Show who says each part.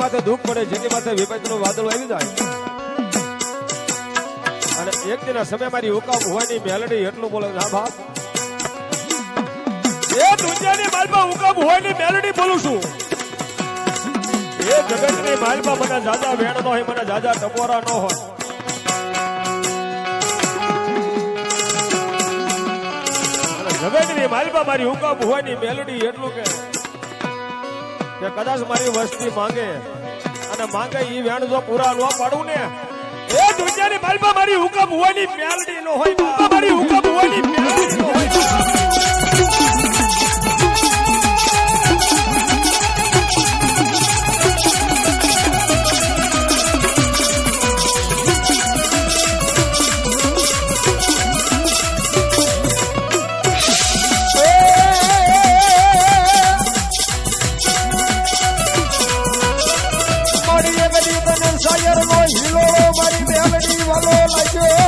Speaker 1: માથે દુઃખ પડે, જેની માથે વિપત્તિનું વાદળ આવી જાય, અને એક દિના સમય મારી હુકામ હોવાની મેલડી એટલું બોલે, હા બાપ એ દુનિયાની માલમાં હુકામ હોવાની મેલડી બોલું છું. એ જગતની માલમાં મને જાજા વેણ ન હોય, મને જાજા ટપોરા ન હોય, જગતની માલમાં મારી હુકામ હોવાની મેલડી એટલું કે કદાચ મારી વસ્તી માંગે અને માંગે ઈ વેણ જો પૂરા ન પાડું ને, એ દુનિયાની માલમાં મારી હુકમ હોવાની મેલડી નો હોય, મારી હુકમ હોવાની મેલડી નો હોય.
Speaker 2: હિલોળો મારી મેલડી વાલો લાગ્યો.